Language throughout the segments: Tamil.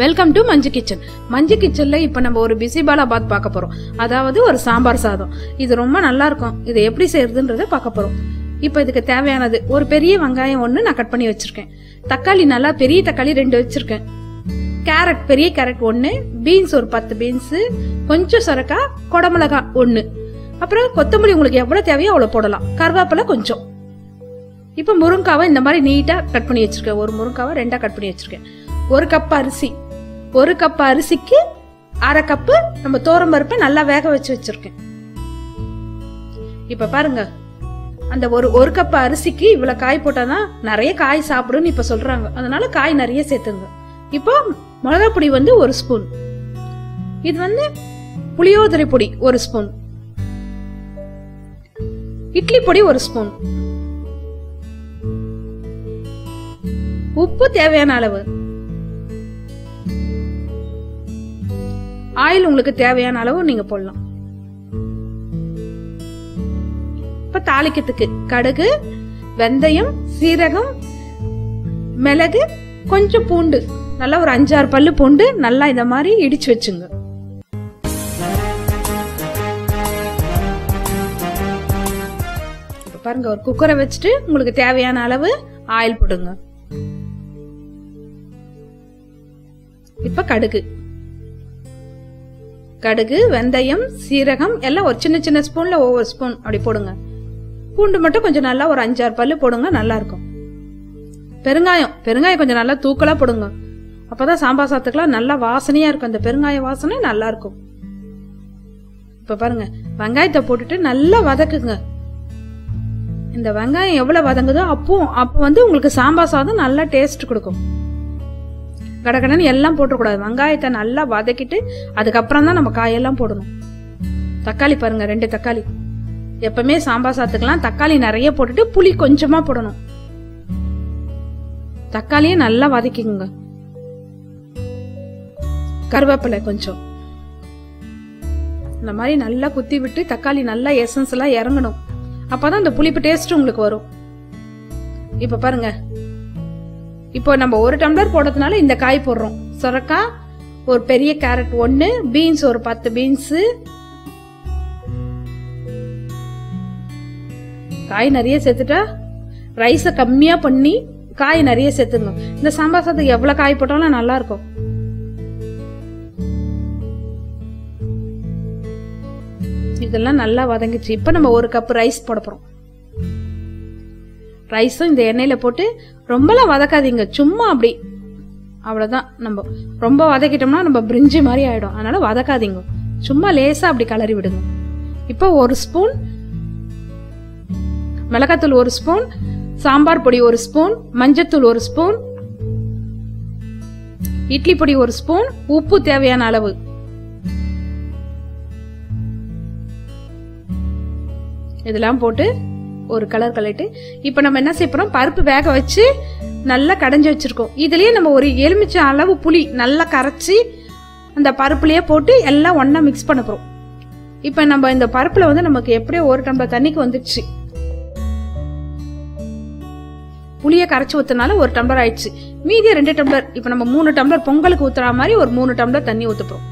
Welcome to Manju kitchen. Manju கிச்சன்ல இப்ப நம்ம ஒரு பிசிபெலாபாத் பார்க்க போறோம். அதாவது ஒரு சாம்பார் சாதம். இது ரொம்ப நல்லா இருக்கும். இது எப்படி செய்யறதுன்றத பார்க்க போறோம். இப்ப இதுக்கு தேவையானது ஒரு பெரிய வெங்காயம் ஒண்ணு நான் கட் பண்ணி வச்சிருக்கேன். தக்காளி நல்லா பெரிய தக்காளி 2 வச்சிருக்கேன். கேரட் பெரிய கேரட் 1, பீன்ஸ் ஒரு 10 பீன்ஸ், கொஞ்சம் சொரக்காய், கொடமிளகா 1, அப்புறம் கொத்தமல்லி உங்களுக்கு எவ்வளவு தேவையோ அவ்வளவு போடலாம். கருவேப்பிலை கொஞ்சம். இப்ப முருங்காவை இந்த மாதிரி நீட்டா கட் பண்ணி வச்சிருக்கேன். ஒரு முருங்காவை 2 கட் பண்ணி வச்சிருக்கேன். 1 கப் அரிசி, 1 கப் அரிசிக்கு 1/2 கப்பு நம்ம தோரம் பருப்பை நல்லா வேக வச்சு வச்சிருக்கேன். இப்ப பாருங்க, அந்த ஒரு கப் அரிசிக்கு இவ்வளவு காய் போட்டாதான் நிறைய காய் சாப்பிடுன்னு இப்ப சொல்றாங்க. அதனால காய் நிறைய சேர்த்துங்க. இப்போ மிளகா பொடி 1 ஸ்பூன், இது புளியோதரை பொடி 1 ஸ்பூன், இட்லி பொடி 1 ஸ்பூன், உப்பு தேவையான அளவு, ஆயில் உங்களுக்கு தேவையான அளவு நீங்க போடலாம். இப்ப தாளிக்கிறதுக்கு கடுகு, வெந்தயம், சீரகம், மிளகு, கொஞ்சம் பூண்டு, நல்லா ஒரு 5-6 பல்லு பூண்டு நல்லா இந்த மாதிரி இடிச்சு வச்சுங்க. இப்ப பாருங்க, ஒரு குக்கரை வச்சுட்டு உங்களுக்கு தேவையான அளவு ஆயில் போடுங்க. இப்ப கடுகு, வெந்தயம், சீரகம் எல்லாம் ஒரு சின்ன சின்ன ஸ்பூன்ல ஒவ்வொரு ஸ்பூன் அப்படி போடுங்க. பூண்டு மட்டும் கொஞ்சம் நல்லா ஒரு 5-6 பல்லு போடுங்க, நல்லா இருக்கும். பெருங்காயம் கொஞ்சம் நல்லா தூக்கலா போடுங்க. அப்பதான் சாம்பார் சாதத்துக்குலாம் நல்லா வாசனையா இருக்கும். அந்த பெருங்காய வாசனை நல்லா இருக்கும். இப்ப பாருங்க, வெங்காயத்தை போட்டுட்டு நல்லா வதக்குங்க. இந்த வெங்காயம் எவ்வளவு வதங்குதோ அப்போ உங்களுக்கு சாம்பார் சாதம் நல்லா டேஸ்ட் கொடுக்கும். கடகடன்னு எல்லாம் போட்டுக்கூடாது. வெங்காயத்தை நல்லா வதக்கிட்டு அதுக்கப்புறம் தான் நம்ம காயெல்லாம் போடணும். தக்காளி பாருங்க, 2 தக்காளி. எப்பவுமே சாம்பார் சாதத்துக்கெல்லாம் தக்காளி நிறைய போட்டுட்டு புளி கொஞ்சமா போடணும். தக்காளியை நல்லா வதக்கிக்குங்க. கருவேப்பிலை கொஞ்சம் இந்த மாதிரி நல்லா குத்தி விட்டு தக்காளி நல்லா எசன்ஸ் எல்லாம் இறங்கணும். அப்பதான் இந்த புளிப்பு டேஸ்ட் உங்களுக்கு வரும். இப்ப பாருங்க, இப்போ நம்ம 1 டம்ளர் போடுறதுனால இந்த காய் போடுறோம். சொரக்காய் ஒரு பெரிய கேரட் 1, பீன்ஸ் ஒரு 10 பீன்ஸ். காய் நிறைய சேர்த்துட்டா ரைஸ கம்மியா பண்ணி காய் நிறைய சேர்த்துங்க. இந்த சாம்பார் சாதத்துக்கு எவ்வளவு காய் போட்டாலும் நல்லா இருக்கும். இதெல்லாம் நல்லா வதங்கிச்சு. இப்ப நம்ம 1 கப் ரைஸ் போட போறோம். ரைஸும் இந்த எண்ணெயில போட்டு ரொம்பலாம் வதக்காதீங்க, சும்மா அப்படி, அவ்வளவுதான். நம்ம ரொம்ப வதக்கிட்டோம்னா நம்ம பிரிஞ்சி மாதிரி ஆயிடும். அதனால வதக்காதீங்க, சும்மா லேசா அப்படி கலரி விடுங்க. இப்போ 1 ஸ்பூன் மிளகாத்தூள், 1 ஸ்பூன் சாம்பார் பொடி, 1 ஸ்பூன் மஞ்சத்தூள், 1 ஸ்பூன் இட்லி பொடி, 1 ஸ்பூன் உப்பு தேவையான அளவு. இதெல்லாம் போட்டு ஒரு கலர் கலட்டு. இப்ப நம்ம என்ன செய்யறோம், பருப்பு வேக வச்சு நல்லா கடைஞ்சி வச்சிருக்கோம். இதுலயே நம்ம ஒரு எலுமிச்சை அளவு புளி நல்லா கரைச்சி அந்த பருப்புலயே போட்டு எல்லாம் ஒன்னா மிக்ஸ் பண்ண போறோம். இப்ப நம்ம இந்த பருப்புல நமக்கு எப்படியோ 1 டம்ளர் தண்ணிக்கு வந்துடுச்சு. புளிய கரைச்சி ஊத்தினால 1 டம்ளர் ஆயிடுச்சு. மீதி 2 டம்ளர். இப்ப நம்ம 3 டம்ளர் பொங்கலுக்கு ஊத்துற மாதிரி ஒரு 3 டம்ளர் தண்ணி ஊத்துப்போம்.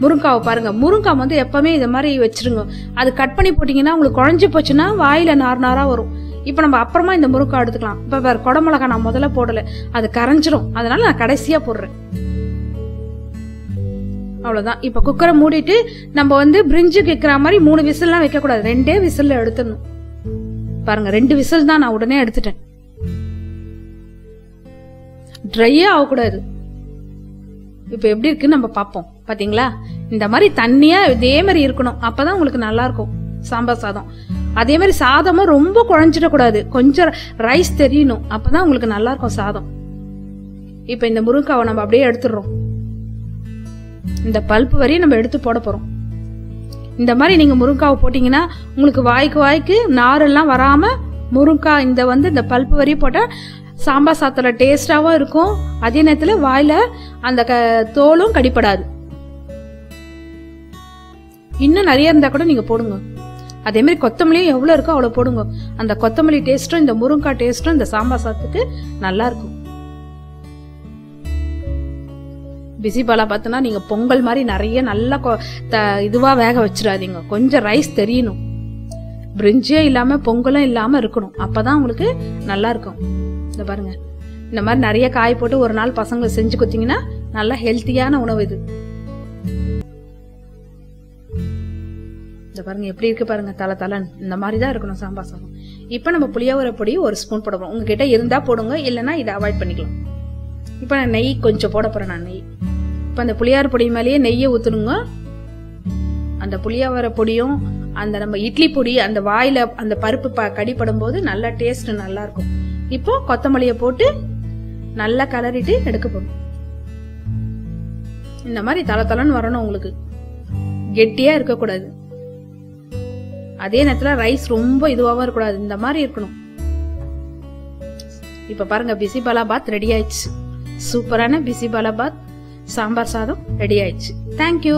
முருங்காவை பாருங்க, முருங்காய் எப்பவுமே இதை மாதிரி வச்சிருங்க. அது கட் பண்ணி போட்டீங்கன்னா உங்களுக்கு குழஞ்சு போச்சுன்னா வாயில நாரா வரும். இப்ப நம்ம அப்புறமா இந்த முருங்காய் எடுத்துக்கலாம். இப்ப வேற கொடமிளகா நான் முதல்ல போடல, அது கரைஞ்சிரும். அதனால நான் கடைசியா போடுறேன். அவ்வளவுதான். இப்ப குக்கரை மூடிட்டு நம்ம பிரிஞ்சு கேட்கிற மாதிரி 3 விசில் எல்லாம் வைக்க கூடாது. 2 விசில்ல எடுத்துடணும். பாருங்க, 2 விசில் தான் நான் உடனே எடுத்துட்டேன். ட்ரையா ஆகக்கூடாது. இப்ப எப்படி இருக்குன்னு நம்ம பாப்போம். பாத்தீங்களா, இந்த மாதிரி தண்ணியா இதே மாதிரி இருக்கணும். அப்பதான் உங்களுக்கு நல்லா இருக்கும் சாம்பார் சாதம். அதே மாதிரி சாதமும் ரொம்ப குழஞ்சிடக்கூடாது, கொஞ்சம் ரைஸ் தெரியணும். அப்பதான் உங்களுக்கு நல்லா இருக்கும் சாதம். இப்ப இந்த முருங்காவை நம்ம அப்படியே எடுத்துடுறோம். இந்த பல்ப்பு வரையும் நம்ம எடுத்து போட போறோம். இந்த மாதிரி நீங்க முருங்காவை போட்டீங்கன்னா உங்களுக்கு வாய்க்கு நாரெல்லாம் வராம முருங்காய் இந்த பல்ப்பு வரையும் போட்டா சாம்பார் சாதத்துல டேஸ்டாவும் இருக்கும். அதே நேரத்துல வாயில அந்த தோலும் கடிப்படாது. இன்னும் நிறைய இருந்தா கூட நீங்க போடுங்க. அதே மாதிரி கொத்தமல்லியும் எவ்வளவு இருக்கோ அவ்வளவு போடுங்க. அந்த கொத்தமல்லி டேஸ்டும் இந்த முருங்காய் டேஸ்டும் இந்த சாம்பார் சாதத்துக்கு நல்லா இருக்கும். பிசிபெலாபாத்னா நீங்க பொங்கல் மாதிரி நிறைய நல்லா இதுவா வேக வச்சிடாதீங்க. கொஞ்சம் ரைஸ் தெரியணும். பிரிஞ்சியே இல்லாம பொங்கலும் இல்லாம இருக்கணும். அப்பதான் உங்களுக்கு நல்லா இருக்கும். இந்த பாருங்க, இந்த மாதிரி நிறைய காய் போட்டு ஒரு நாள் பசங்களை செஞ்சு கொடுத்தீங்கன்னா நல்லா ஹெல்த்தியான உணவு இது. இந்த பாருங்க எப்படி இருக்கு பாருங்க, தலை இந்த மாதிரி தான் இருக்கணும் சாம்பார் சாதம். இப்ப நம்ம புளியோதரை பொடி 1 ஸ்பூன் போட போறோம். உங்ககிட்ட இருந்தா போடுங்க, இல்லைன்னா இதை அவாய்ட் பண்ணிக்கலாம். இப்ப நான் நெய் கொஞ்சம் போட போறேன். நான் நெய் இப்ப அந்த புளியோதரை பொடி மேலேயே நெய்யை ஊத்துணுங்க. அந்த புளியோதரை பொடியும் அந்த நம்ம இட்லி பொடி அந்த வாயில அந்த பருப்பு கடிப்படும் போது நல்லா டேஸ்ட் நல்லா இருக்கும். இப்போ கொத்தமல்லியை போட்டு நல்லா கலரிட்டு எடுக்க போறோம். இந்த மாதிரி தலன்னு வரணும். உங்களுக்கு கெட்டியா இருக்கக்கூடாது. அதே நேரத்துல ரைஸ் ரொம்ப இதுவாகவும் இருக்கக்கூடாது. இந்த மாதிரி இருக்கணும். இப்ப பாருங்க, பிசிபெலாபாத் ரெடி ஆயிடுச்சு. சூப்பரான பிசிபெலாபாத் சாம்பார் சாதம் ரெடி ஆயிடுச்சு. தேங்க்யூ.